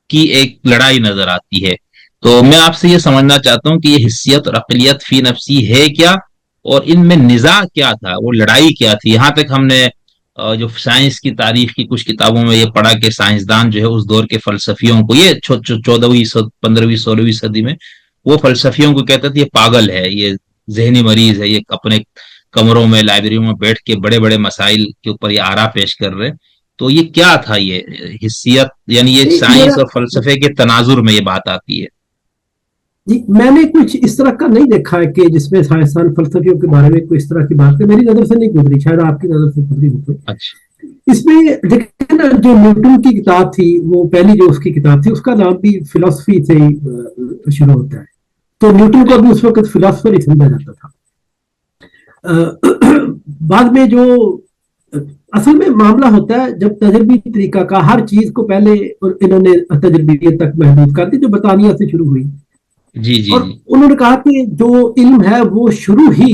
کی ایک لڑائی نظر آتی ہے. تو میں آپ سے یہ سمجھنا چاہتا ہوں کہ یہ حسیت اور عقلیت فی نفسی ہے کیا، اور ان میں نزاع کیا تھا، وہ لڑائی کیا تھی. یہاں تک ہم نے جو سائنس کی تاریخ کی کچھ کتابوں میں یہ پڑھا کہ سائنسدان جو ہے اس دور کے فلسفیوں کو، یہ 14ویں 15ویں 16ویں صدی میں وہ فلسفیوں کو کہتے تھے یہ پاگل ہے، یہ ذہنی مریض ہے، یہ اپنے کمروں میں لائبریریوں میں بیٹھ کے بڑے بڑے مسائل کے اوپر یہ آرا پیش کر رہے. تو یہ کیا تھا، یہ حسیت، یعنی یہ سائنس اور فلسفے کے تناظر میں یہ بات آتی ہے. جی، میں نے کچھ اس طرح کا نہیں دیکھا ہے کہ جس میں سائنسدان فلسفیوں کے بارے میں کوئی اس طرح کی بات ہے، میری نظر سے نہیں گزری، شاید آپ کی نظر سے گزری ہو تو. اچھا، اس میں دیکھیں نا، جو نیوٹن کی کتاب تھی، وہ پہلی جو اس کی کتاب تھی اس کا نام بھی فلسفی سے شروع ہوتا ہے، تو نیوٹن کو بھی اس وقت فلاسفر ہی سمجھا جاتا تھا. بعد میں جو اصل میں معاملہ ہوتا ہے جب تجربی طریقہ کا، ہر چیز کو پہلے انہوں نے تجربیت تک محدود کر دی جو برطانیہ سے شروع ہوئی. جی جی اور انہوں نے کہا کہ جو علم ہے وہ شروع ہی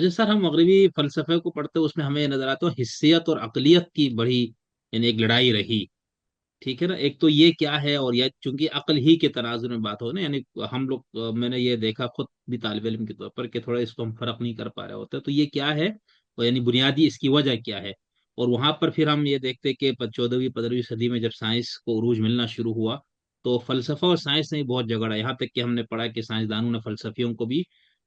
اچھا سر، ہم مغربی فلسفے کو پڑھتے ہیں، اس میں ہمیں یہ نظر آتا ہے حسیت اور عقلیت کی بڑی یعنی ایک لڑائی رہی، ٹھیک ہے نا. ایک تو یہ کیا ہے، اور یہ چونکہ عقل ہی کے تناظر میں بات ہو نا، یعنی ہم لوگ میں نے یہ دیکھا خود بھی طالب علم کے طور پر کہ تھوڑا اس کو ہم فرق نہیں کر پا رہے ہوتے، تو یہ کیا ہے، اور یعنی بنیادی اس کی وجہ کیا ہے. اور وہاں پر پھر ہم یہ دیکھتے کہ 14ویں 15ویں صدی میں جب سائنس کو عروج ملنا شروع ہوا تو فلسفہ اور سائنس نے بہت جھگڑا، یہاں تک کہ ہم نے پڑھا کہ سائنسدانوں نے فلسفیوں کو بھی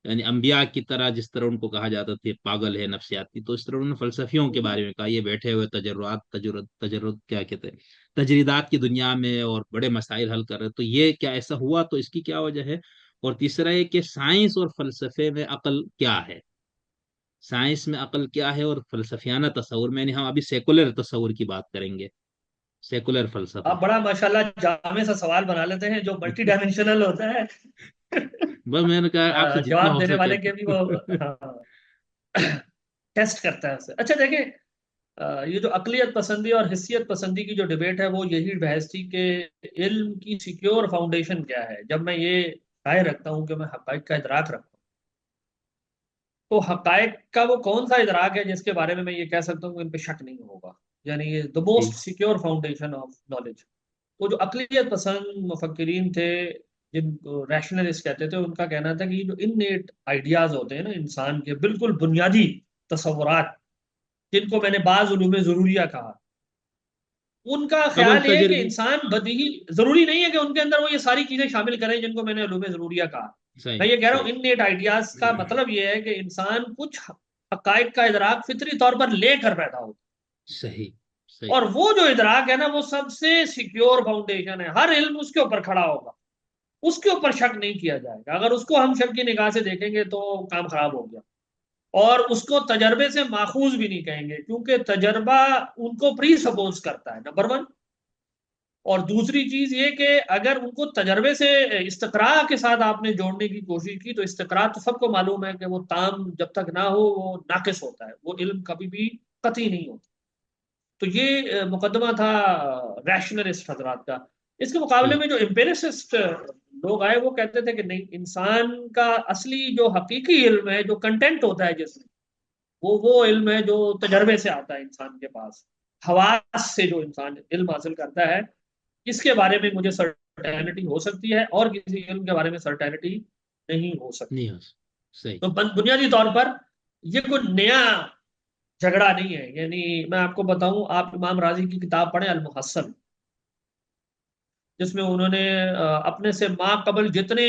یعنی انبیاء کی طرح، جس طرح ان کو کہا جاتا تھا پاگل ہے نفسیاتی، تو اس طرح انہوں نے فلسفیوں کے بارے میں کہا یہ بیٹھے ہوئے تجرد کیا کہتے ہیں، تجریدات کی دنیا میں اور بڑے مسائل حل کر رہے. تو یہ کیا ایسا ہوا، تو اس کی کیا وجہ ہے. اور تیسرا یہ کہ سائنس اور فلسفے میں عقل کیا ہے، سائنس میں عقل کیا ہے، اور فلسفیانہ تصور میں، یعنی ہم ابھی سیکولر تصور کی بات کریں گے، سیکولر فلسفہ. آپ بڑا ماشاءاللہ جامع سا سوال بنا لیتے ہیں جو ملٹی ڈائمینشنل ہوتا ہے. بس میں نے کہا آپ سے جتنا جواب ہو دینے سکے. والے کے بھی وہ ٹیسٹ کرتا ہے اسے. اچھا دیکھیں، یہ جو عقلیت پسندی اور حسیت پسندی کی جو ڈیبیٹ ہے وہ یہی بحث تھی کہ علم کی سیکیور فاؤنڈیشن کیا ہے. جب میں یہ رائے رکھتا ہوں کہ میں حقائق کا ادراک رکھتا ہوں، تو حقائق کا وہ کون سا ادراک ہے جس کے بارے میں یہ کہہ سکتا ہوں کہ ان پہ شک نہیں ہوگا، یعنی یہ the most secure foundation of knowledge. وہ جو عقلیت پسند مفکرین تھے، جن کو ریشنلسٹ کہتے تھے، ان کا کہنا تھا کہ یہ جو انیٹ آئیڈیاز ہوتے ہیں نا انسان کے، بالکل بنیادی تصورات، جن کو میں نے بعض علوم ضروریہ کہا، ان کا قبل خیال یہ ہے کہ تجربی. انسان بدیہی ضروری نہیں ہے کہ ان کے اندر وہ یہ ساری چیزیں شامل کریں جن کو میں نے علوم ضروریہ کہا. میں یہ کہہ رہا ہوں انیٹ آئیڈیاز کا مطلب یہ ہے کہ انسان کچھ حقائق کا ادراک فطری طور پر لے کر پیدا ہوتا ہے. صحیح. اور وہ جو ادراک ہے نا وہ سب سے سیکیور فاؤنڈیشن ہے. ہر علم اس کے اوپر کھڑا ہوگا، اس کے اوپر شک نہیں کیا جائے گا. اگر اس کو ہم شک کی نگاہ سے دیکھیں گے تو کام خراب ہو گیا. اور اس کو تجربے سے ماخوذ بھی نہیں کہیں گے، کیونکہ تجربہ ان کو پری سپوز کرتا ہے، نمبر 1. اور دوسری چیز یہ کہ اگر ان کو تجربے سے استقراء کے ساتھ آپ نے جوڑنے کی کوشش کی، تو استقراء تو سب کو معلوم ہے کہ وہ تام جب تک نہ ہو وہ ناقص ہوتا ہے، وہ علم کبھی بھی قطعی نہیں ہوتا. تو یہ مقدمہ تھا ریشنلسٹ حضرات کا. اس کے مقابلے میں جو امپیریسسٹ لوگ آئے وہ کہتے تھے کہ نہیں، انسان کا اصلی جو حقیقی علم ہے، جو کنٹینٹ ہوتا ہے جس میں، وہ علم ہے جو تجربے سے آتا ہے انسان کے پاس، حواس سے جو انسان علم حاصل کرتا ہے. اس کے بارے میں مجھے سرٹینٹی ہو سکتی ہے اور کسی علم کے بارے میں سرٹینٹی نہیں ہو سکتی. نہیں ہو. صحیح. تو بنیادی طور پر یہ کوئی نیا جھگڑا نہیں ہے. یعنی میں آپ کو بتاؤں، آپ امام راضی کی کتاب پڑھیں المحصل، جس میں انہوں نے اپنے سے ما قبل جتنے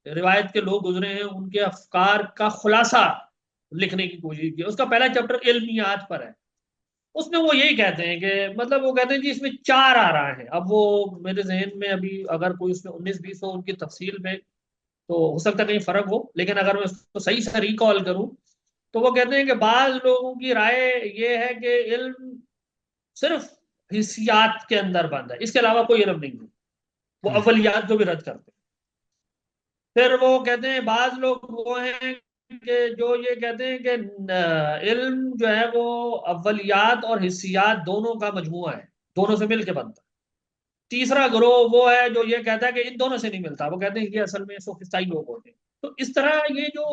روایت کے لوگ گزرے ہیں ان کے افکار کا خلاصہ لکھنے کی کوشش کی. اس کا پہلا چیپٹر علمیات پر ہے. اس میں وہ یہی کہتے ہیں کہ مطلب وہ کہتے ہیں کہ اس میں 4 آ رہا ہے. اب وہ میرے ذہن میں ابھی اگر کوئی اس میں 19-20 ہو ان کی تفصیل میں تو ہو سکتا ہے کہیں فرق ہو، لیکن اگر میں اس کو صحیح سے ریکال کروں تو وہ کہتے ہیں کہ بعض لوگوں کی رائے یہ ہے کہ علم صرف حسیات کے اندر بند ہے، اس کے علاوہ کوئی علم نہیں ہے. وہ اولیات کو بھی رد کرتے ہیں. پھر وہ کہتے ہیں بعض لوگ وہ ہیں کہ جو یہ کہتے ہیں کہ علم جو ہے وہ اولیات اور حسیات دونوں کا مجموعہ ہے، دونوں سے مل کے بنتا ہے. تیسرا گروہ وہ ہے جو یہ کہتا ہے کہ ان دونوں سے نہیں ملتا، وہ کہتے ہیں کہ یہ اصل میں سوفسٹائی لوگ ہوتے ہیں. تو اس طرح یہ جو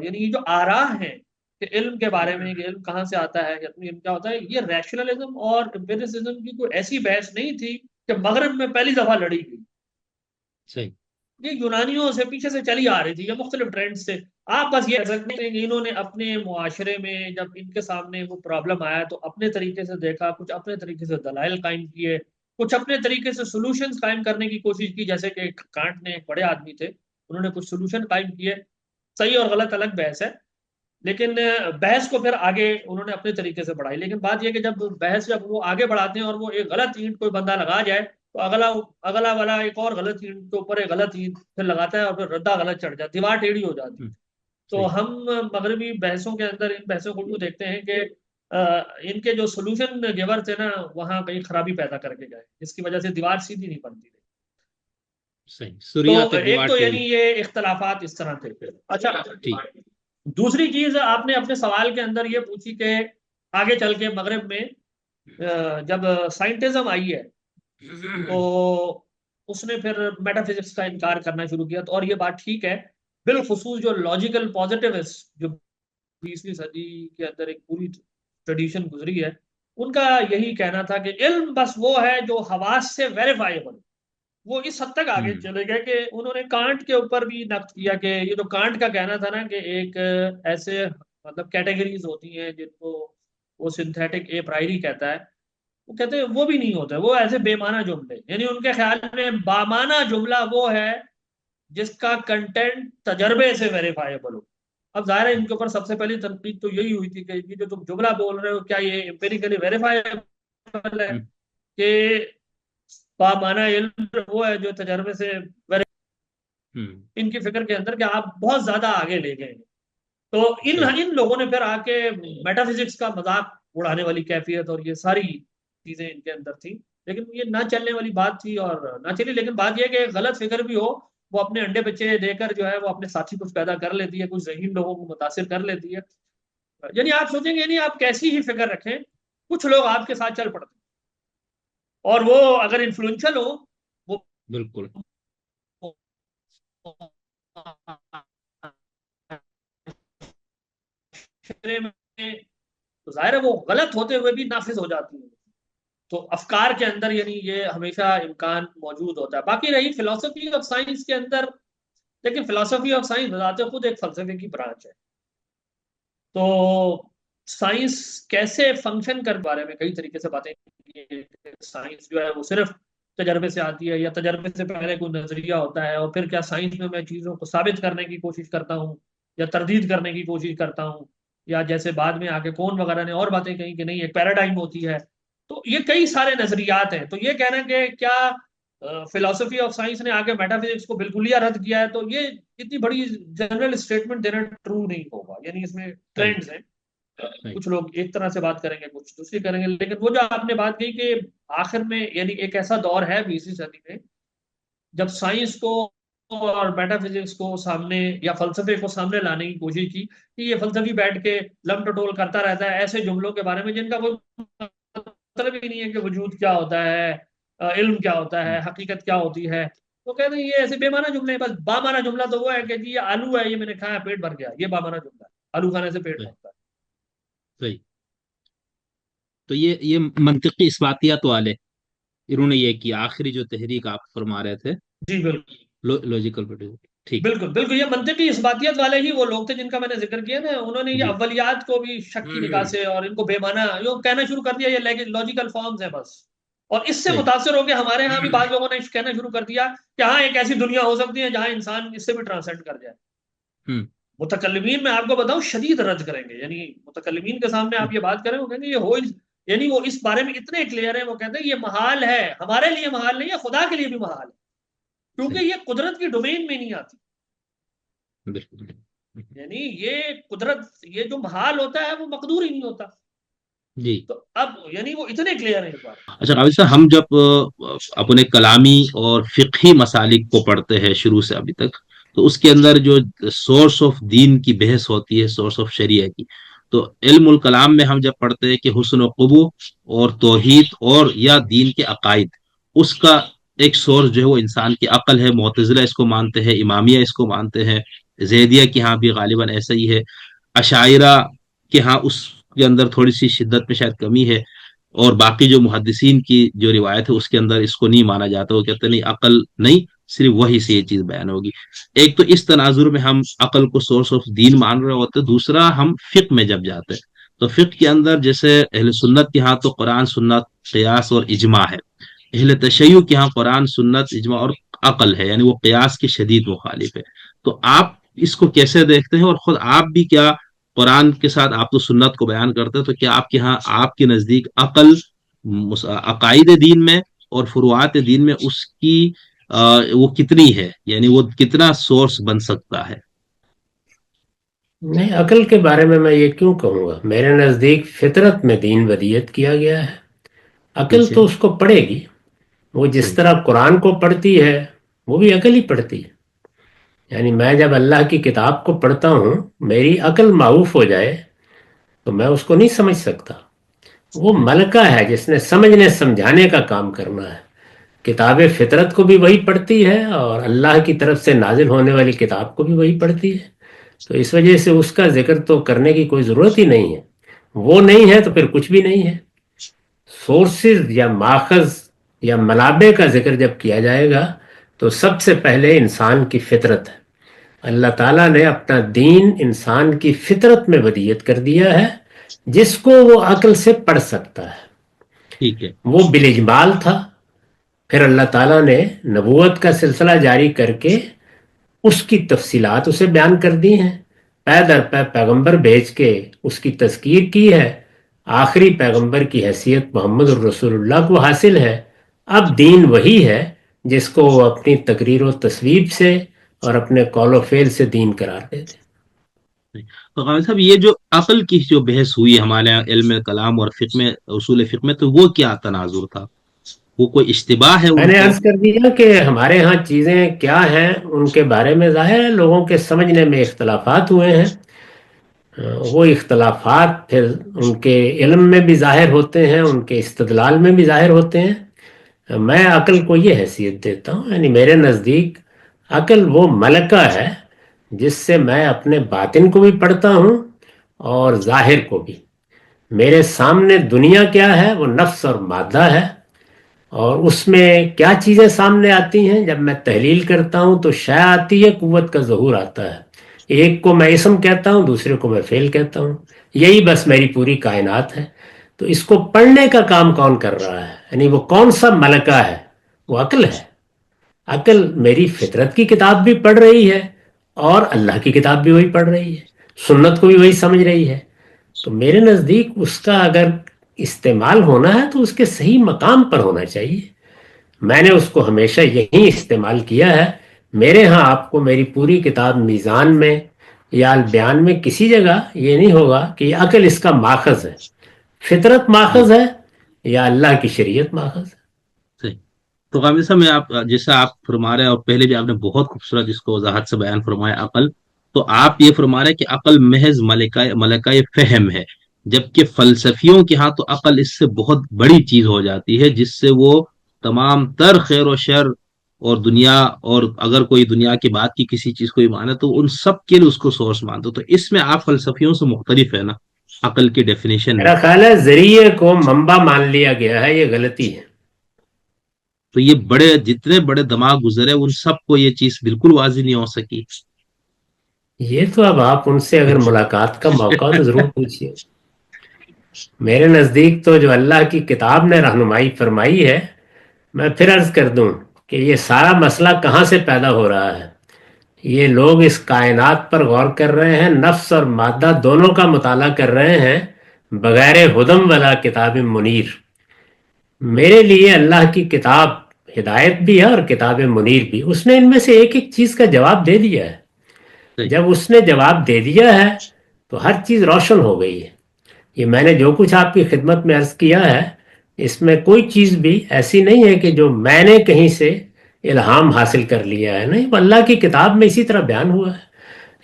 یعنی یہ جو آراء ہیں کہ علم کے بارے میں، کہ علم کہاں سے آتا ہے، علم کیا ہوتا ہے، یہ ریشنلزم اور امپیریسزم کی کوئی ایسی بحث نہیں تھی کہ مغرب میں پہلی دفعہ لڑی گئی. صحیح. یہ یونانیوں سے پیچھے سے چلی آ رہی تھی، یہ مختلف ٹرینڈ سے. آپ بس یہ کہہ سکتے ہیں کہ انہوں نے اپنے معاشرے میں جب ان کے سامنے وہ پرابلم آیا تو اپنے طریقے سے دیکھا، کچھ اپنے طریقے سے دلائل قائم کیے، کچھ اپنے طریقے سے سولوشنز قائم کرنے کی کوشش کی. جیسے کہ کانٹ نے، ایک بڑے آدمی تھے، انہوں نے کچھ سولوشن قائم کیے. صحیح اور غلط الگ بحث ہے، لیکن بحث کو پھر آگے انہوں نے اپنے طریقے سے بڑھائی. لیکن بات یہ کہ جب بحث جب وہ آگے بڑھاتے ہیں اور وہ ایک غلط اینٹ کوئی بندہ لگا جائے تو اگلا والا ایک اور غلط اینٹ کے اوپر ایک غلط اینٹ پھر لگاتا ہے اور پھر ردہ غلط چڑھ جاتا ہے، دیوار ٹیڑھی ہو جاتی ہے. تو ہم مغربی بحثوں کے اندر ان بحثوں کو یوں دیکھتے ہیں کہ ان کے جو سولوشن گیور تھے نا وہاں کہیں خرابی پیدا کر کے گئے، جس کی وجہ سے دیوار سیدھی نہیں بنتی رہی. تو ایک تو یعنی یہ اختلافات اس طرح تھے. اچھا، دوسری چیز آپ نے اپنے سوال کے اندر یہ پوچھی کہ آگے چل کے مغرب میں جب سائنٹزم آئی ہے تو اس نے پھر میٹا فزکس کا انکار کرنا شروع کیا. اور یہ بات ٹھیک ہے، بالخصوص جو لاجیکل پازیٹیوسٹ جو 20ویں صدی کے اندر ایک پوری ٹریڈیشن گزری ہے، ان کا یہی کہنا تھا کہ علم بس وہ ہے جو حواس سے ویریفائیبل۔ وہ اس حد تک آگے چلے گئے کہ انہوں نے کانٹ کے اوپر بھی نقد کیا کہ یہ تو کانٹ کا کہنا تھا نا کہ ایک ایسے مطلب کیٹیگریز ہوتی ہیں جن کو وہ سنتھیٹک اے پرائری کہتا ہے، وہ کہتے ہیں وہ بھی نہیں ہوتا، وہ ایسے بے معنی جملے، یعنی ان کے خیال میں بامعنی جملہ وہ ہے جس کا کنٹینٹ تجربے سے ویریفائیبل ہو۔ اب ظاہر ہے ان کے اوپر سب سے پہلی تنقید تو یہی ہوئی تھی کہ یہ جو تم جملہ بول رہے ہو کیا یہ امپیریکلی ویریفائیبل ہے کہ بامعنی علم وہ ہے جو تجربے سے ان کی فکر کے اندر کہ آپ بہت زیادہ آگے لے گئے۔ تو ان لوگوں نے پھر آ کے میٹا فزکس کا مذاق اڑانے والی کیفیت اور یہ ساری چیزیں ان کے اندر تھی، لیکن یہ نہ چلنے والی بات تھی اور نہ چلی۔ لیکن بات یہ کہ غلط فکر بھی ہو وہ اپنے انڈے بچے دے کر جو ہے وہ اپنے ساتھی کچھ پیدا کر لیتی ہے، کچھ ذہین لوگوں کو متاثر کر لیتی ہے۔ یعنی آپ سوچیں گے یعنی آپ کیسی ہی فکر رکھیں، کچھ لوگ آپ کے ساتھ چل پڑتے ہیں اور وہ اگر انفلوئنشل ہو وہ بالکل تو ظاہر ہے وہ غلط ہوتے ہوئے بھی نافذ ہو جاتی ہیں۔ تو افکار کے اندر یعنی یہ ہمیشہ امکان موجود ہوتا ہے۔ باقی رہی فلسفی آف سائنس کے اندر، لیکن فلسفی آف سائنس بذات خود ایک فلسفے کی برانچ ہے۔ تو سائنس کیسے فنکشن کر بارے میں کئی طریقے سے باتیں، سائنس جو ہے وہ صرف تجربے سے آتی ہے یا تجربے سے پہلے کوئی نظریہ ہوتا ہے، اور پھر کیا سائنس میں چیزوں کو ثابت کرنے کی کوشش کرتا ہوں یا تردید کرنے کی کوشش کرتا ہوں، یا جیسے بعد میں آ کے کون وغیرہ نے اور باتیں کہیں کہ نہیں ایک پیراڈائم ہوتی ہے۔ تو یہ کئی سارے نظریات ہیں۔ تو یہ کہنا کہ کیا فلسفی آف سائنس نے آگے میٹا فزکس کو بالکل ہی رد کیا ہے، تو یہ اتنی بڑی جنرل اسٹیٹمنٹ دینا ٹرو نہیں ہوگا۔ یعنی اس میں ٹرینڈز ہیں، کچھ لوگ ایک طرح سے بات کریں گے، کچھ دوسری کریں گے۔ لیکن وہ جو آپ نے بات کی کہ آخر میں یعنی ایک ایسا دور ہے 20ویں صدی میں جب سائنس کو اور میٹا فزکس کو سامنے یا فلسفے کو سامنے لانے کی کوشش کی کہ یہ فلسفی بیٹھ کے لم ٹٹول کرتا رہتا ہے ایسے جملوں کے بارے میں جن کا کوئی مطلب ہی نہیں ہے کہ وجود کیا ہوتا ہے، علم کیا ہوتا ہے، حقیقت کیا ہوتی ہے۔ تو کہتے ہیں یہ ایسے بے معنی جملے ہیں۔ بس بامعنی جملہ تو وہ ہے کہ جی یہ آلو ہے، یہ میں نے کھایا پیٹ بھر گیا، یہ بامعنی جملہ ہے، آلو کھانے سے پیٹ بھرتا ہے۔ صحیح۔ تو یہ منطقی اثباتیات والے انہوں نے یہ کیا، آخری جو تحریک آپ فرما رہے تھے جی بالکل لوجیکل پروڈیوس، ٹھیک بالکل بالکل، یہ منطقی اثباتیت والے ہی وہ لوگ تھے جن کا میں نے ذکر کیا نا، انہوں نے یہ اولیات کو بھی شک کی نگاہ سے اور ان کو بے معنی یہ کہنا شروع کر دیا، یہ لاجیکل فارمز ہیں بس۔ اور اس سے متاثر ہو کے ہمارے ہاں بھی بعض لوگوں نے کہنا شروع کر دیا کہ ہاں ایک ایسی دنیا ہو سکتی ہے جہاں انسان اس سے بھی ٹرانسینڈ کر جائے۔ متکلمین میں آپ کو بتاؤں شدید رد کریں گے، یعنی متکلمین کے سامنے آپ یہ بات کریں وہ کہیں گے یہ ہو، یعنی وہ اس بارے میں اتنے کلیئر ہیں، وہ کہتے ہیں یہ محال ہے، ہمارے لیے محال نہیں ہے، خدا کے لیے بھی محال ہے، کیونکہ یہ قدرت کی ڈومین میں نہیں آتی۔ یعنی یہ قدرت یہ جو محال ہوتا ہے وہ مقدور ہی نہیں ہوتا۔ جی تو اب یعنی وہ اتنے کلیئر ہیں اس بار۔ اچھا قاضی صاحب، ہم جب اپنے کلامی اور فقہی مسالک کو پڑھتے ہیں شروع سے ابھی تک، تو اس کے اندر جو سورس آف دین کی بحث ہوتی ہے، سورس آف شریعہ کی، تو علم الکلام میں ہم جب پڑھتے ہیں کہ حسن و قبو اور توحید اور یا دین کے عقائد، اس کا ایک سورس جو ہے وہ انسان کی عقل ہے۔ معتزلہ اس کو مانتے ہیں، امامیہ اس کو مانتے ہیں، زیدیہ کے ہاں بھی غالباً ایسا ہی ہے، اشاعرہ کے ہاں اس کے اندر تھوڑی سی شدت میں شاید کمی ہے، اور باقی جو محدثین کی جو روایت ہے اس کے اندر اس کو نہیں مانا جاتا، وہ کہتے نہیں عقل نہیں، صرف وہی سے یہ چیز بیان ہوگی۔ ایک تو اس تناظر میں ہم عقل کو سورس آف دین مان رہے ہوتے، دوسرا ہم فقہ میں جب جاتے ہیں تو فقہ کے اندر جیسے اہل سنت کے ہاں تو قرآن سنت قیاس اور اجماع ہے، اہل تشیع کے ہاں قرآن سنت اجماع اور عقل ہے، یعنی وہ قیاس کے شدید مخالف ہے۔ تو آپ اس کو کیسے دیکھتے ہیں، اور خود آپ بھی کیا قرآن کے ساتھ آپ تو سنت کو بیان کرتے ہیں، تو کیا آپ کے ہاں آپ کے نزدیک عقل عقائد دین میں اور فروعات دین میں اس کی وہ کتنی ہے، یعنی وہ کتنا سورس بن سکتا ہے؟ نہیں، عقل کے بارے میں یہ کیوں کہوں گا، میرے نزدیک فطرت میں دین ودیت کیا گیا ہے، عقل تو اس کو پڑھے گی، وہ جس طرح قرآن کو پڑھتی ہے وہ بھی عقل ہی پڑھتی ہے۔ یعنی میں جب اللہ کی کتاب کو پڑھتا ہوں، میری عقل معوف ہو جائے تو میں اس کو نہیں سمجھ سکتا۔ وہ ملکہ ہے جس نے سمجھنے سمجھانے کا کام کرنا ہے۔ کتاب فطرت کو بھی وہی پڑھتی ہے اور اللہ کی طرف سے نازل ہونے والی کتاب کو بھی وہی پڑھتی ہے، تو اس وجہ سے اس کا ذکر تو کرنے کی کوئی ضرورت ہی نہیں ہے. وہ نہیں ہے تو پھر کچھ بھی نہیں ہے. سورسز یا ماخذ یا منابع کا ذکر جب کیا جائے گا تو سب سے پہلے انسان کی فطرت ہے. اللہ تعالیٰ نے اپنا دین انسان کی فطرت میں ودیت کر دیا ہے جس کو وہ عقل سے پڑھ سکتا ہے. ٹھیک ہے. وہ بالاجمال تھا. پھر اللہ تعالیٰ نے نبوت کا سلسلہ جاری کر کے اس کی تفصیلات اسے بیان کر دی ہیں. پے در پے پیغمبر بھیج کے اس کی تذکیر کی ہے. آخری پیغمبر کی حیثیت محمد الرسول اللہ کو حاصل ہے. اب دین وہی ہے جس کو وہ اپنی تقریر و تصویب سے اور اپنے قول و فعل سے دین قرار دیتے. تو غالب صاحب یہ جو عقل کی جو بحث ہوئی ہمارے یہاں علم کلام اور فقہ میں اصول فقہ میں، تو وہ کیا تناظر تھا؟ وہ کوئی اشتباہ ہے؟ میں نے عرض کر دیا کہ ہمارے ہاں چیزیں کیا ہیں ان کے بارے میں ظاہر ہے لوگوں کے سمجھنے میں اختلافات ہوئے ہیں. وہ اختلافات پھر ان کے علم میں بھی ظاہر ہوتے ہیں، ان کے استدلال میں بھی ظاہر ہوتے ہیں. میں عقل کو یہ حیثیت دیتا ہوں، یعنی میرے نزدیک عقل وہ ملکہ ہے جس سے میں اپنے باطن کو بھی پڑھتا ہوں اور ظاہر کو بھی. میرے سامنے دنیا کیا ہے؟ وہ نفس اور مادہ ہے، اور اس میں کیا چیزیں سامنے آتی ہیں؟ جب میں تحلیل کرتا ہوں تو شے آتی ہے، قوت کا ظہور آتا ہے. ایک کو میں اسم کہتا ہوں، دوسرے کو میں فعل کہتا ہوں. یہی بس میری پوری کائنات ہے. تو اس کو پڑھنے کا کام کون کر رہا ہے؟ یعنی وہ کون سا ملکہ ہے؟ وہ عقل ہے. عقل میری فطرت کی کتاب بھی پڑھ رہی ہے اور اللہ کی کتاب بھی وہی پڑھ رہی ہے، سنت کو بھی وہی سمجھ رہی ہے. تو میرے نزدیک اس کا اگر استعمال ہونا ہے تو اس کے صحیح مقام پر ہونا چاہیے. میں نے اس کو ہمیشہ یہی استعمال کیا ہے. میرے ہاں آپ کو میری پوری کتاب میزان میں یا البیان میں کسی جگہ یہ نہیں ہوگا کہ یہ عقل اس کا ماخذ ہے. فطرت ماخذ ہے یا اللہ کی شریعت ماخذ ہے. صحیح. تو غامد صاحب میں آپ جیسا آپ فرما رہے ہیں، اور پہلے بھی آپ نے بہت خوبصورت اس کو وضاحت سے بیان فرمایا عقل، تو آپ یہ فرما رہے ہیں کہ عقل محض ملکہ فہم ہے، جبکہ فلسفیوں کے ہاں تو عقل اس سے بہت بڑی چیز ہو جاتی ہے، جس سے وہ تمام تر خیر و شر اور دنیا، اور اگر کوئی دنیا کی بات کی کسی چیز کو مانے تو ان سب کے لیے اس کو سورس مانتے. تو اس میں آپ فلسفیوں سے مختلف ہے نا عقل کی ڈیفینیشن. میرا خیال ہے ذریعے کو منبع مان لیا گیا ہے، یہ غلطی ہے. تو یہ جتنے بڑے دماغ گزرے ان سب کو یہ چیز بالکل واضح نہیں ہو سکی. یہ تو اب آپ ان سے اگر ملاقات کا موقع تو ضرور پوچھیے. میرے نزدیک تو جو اللہ کی کتاب نے رہنمائی فرمائی ہے، میں پھر عرض کر دوں کہ یہ سارا مسئلہ کہاں سے پیدا ہو رہا ہے. یہ لوگ اس کائنات پر غور کر رہے ہیں، نفس اور مادہ دونوں کا مطالعہ کر رہے ہیں بغیر ہدم والا کتاب منیر. میرے لیے اللہ کی کتاب ہدایت بھی ہے اور کتاب منیر بھی. اس نے ان میں سے ایک ایک چیز کا جواب دے دیا ہے. جب اس نے جواب دے دیا ہے تو ہر چیز روشن ہو گئی ہے. یہ میں نے جو کچھ آپ کی خدمت میں عرض کیا ہے، اس میں کوئی چیز بھی ایسی نہیں ہے کہ جو میں نے کہیں سے الہام حاصل کر لیا ہے. نہیں، اللہ کی کتاب میں اسی طرح بیان ہوا ہے.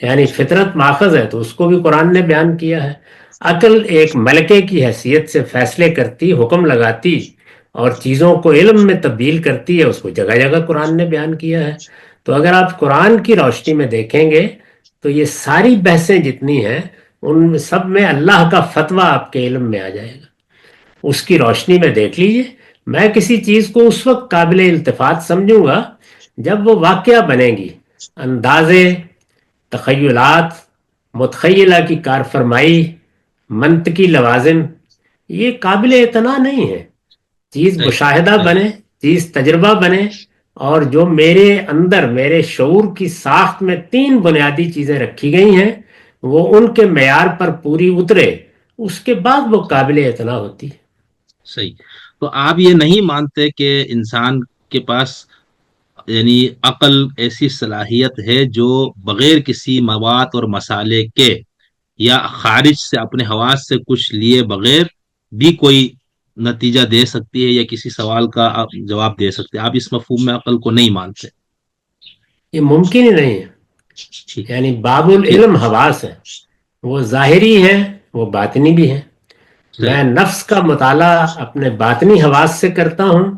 یعنی فطرت ماخذ ہے تو اس کو بھی قرآن نے بیان کیا ہے. عقل ایک ملکے کی حیثیت سے فیصلے کرتی، حکم لگاتی اور چیزوں کو علم میں تبدیل کرتی ہے، اس کو جگہ جگہ قرآن نے بیان کیا ہے. تو اگر آپ قرآن کی روشنی میں دیکھیں گے تو یہ ساری بحثیں جتنی ہیں ان سب میں اللہ کا فتویٰ آپ کے علم میں آ جائے گا. اس کی روشنی میں دیکھ لیجئے. میں کسی چیز کو اس وقت قابل التفات سمجھوں گا جب وہ واقعہ بنے گی. اندازے، تخیلات، متخیلہ کی کار فرمائی، منطقی لوازم، یہ قابل اعتنا نہیں ہے. چیز مشاہدہ بنے، چیز تجربہ بنے، اور جو میرے اندر میرے شعور کی ساخت میں 3 بنیادی چیزیں رکھی گئی ہیں وہ ان کے معیار پر پوری اترے، اس کے بعد وہ قابل اعتنا ہوتی ہے. صحیح. تو آپ یہ نہیں مانتے کہ انسان کے پاس یعنی عقل ایسی صلاحیت ہے جو بغیر کسی مواد اور مسالے کے یا خارج سے اپنے حواس سے کچھ لیے بغیر بھی کوئی نتیجہ دے سکتی ہے یا کسی سوال کا جواب دے سکتے؟ آپ اس مفہوم میں عقل کو نہیں مانتے؟ یہ ممکن ہی نہیں ہے. یعنی باب العلم حواس ہے، وہ ظاہری ہے، وہ باطنی بھی ہے. میں نفس کا مطالعہ اپنے باطنی حواس سے کرتا ہوں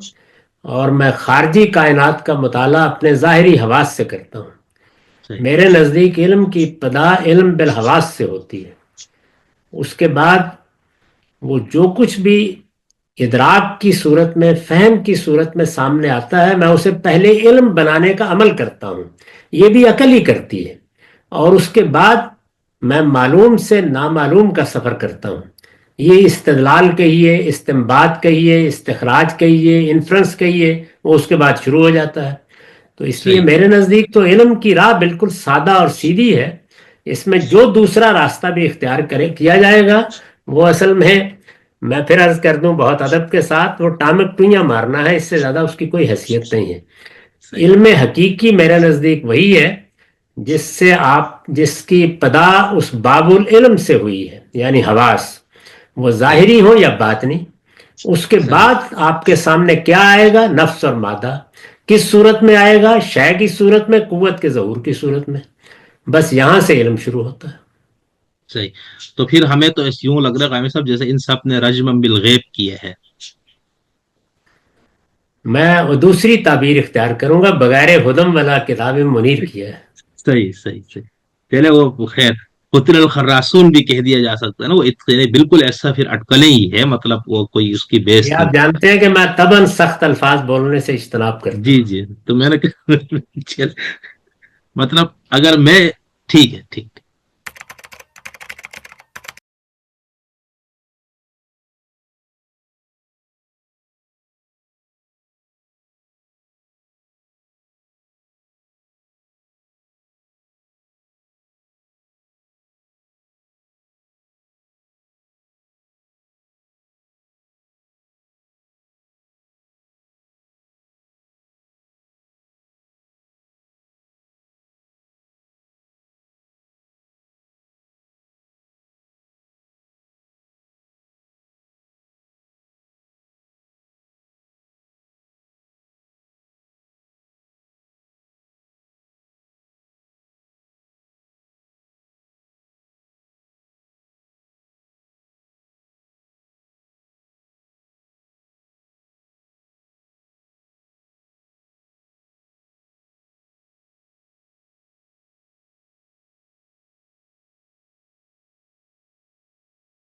اور میں خارجی کائنات کا مطالعہ اپنے ظاہری حواس سے کرتا ہوں. صحیح میرے نزدیک علم کی ابتدا علم بالحواس سے ہوتی ہے. اس کے بعد وہ جو کچھ بھی ادراک کی صورت میں، فہم کی صورت میں سامنے آتا ہے، میں اسے پہلے علم بنانے کا عمل کرتا ہوں. یہ بھی عقل ہی کرتی ہے. اور اس کے بعد میں معلوم سے نامعلوم کا سفر کرتا ہوں. یہ استدلال کہیے، استنباط کہیے، استخراج کہیے، انفرنس کہیے، وہ اس کے بعد شروع ہو جاتا ہے. تو اس لیے صحیح. میرے نزدیک تو علم کی راہ بالکل سادہ اور سیدھی ہے. اس میں جو دوسرا راستہ بھی اختیار کیا جائے گا وہ اصل میں پھر عرض کر دوں بہت ادب کے ساتھ، وہ ٹامک ٹوئیاں مارنا ہے، اس سے زیادہ اس کی کوئی حیثیت نہیں ہے. صحیح. علم حقیقی میرے نزدیک وہی ہے جس کی ابتدا اس باب العلم سے ہوئی ہے، یعنی حواس، وہ ظاہری ہو یا باطنی. اس کے بعد آپ کے سامنے کیا آئے گا؟ نفس اور مادہ. کس صورت میں آئے گا؟ شے کی صورت میں، قوت کے ظہور کی صورت میں. بس یہاں سے علم شروع ہوتا ہے. صحیح. تو پھر ہمیں تو یوں لگ رہا ہے قائم صاحب جیسے ان سب نے رجم بالغیب کیا ہے. میں دوسری تعبیر اختیار کروں گا، بغیر ہدم والا کتاب منیر کیا ہے. صحیح صحیح صحیح. چلے وہ خیر قتل الخراسون بھی کہہ دیا جا سکتا ہے نا، وہ بالکل ایسا پھر اٹکلیں ہی ہے، مطلب وہ کوئی اس کی بیس آپ جانتے ہیں کہ میں طبعاً سخت الفاظ بولنے سے اجتناب کرتا ہوں. جی تو میں نے مطلب اگر میں ٹھیک ہے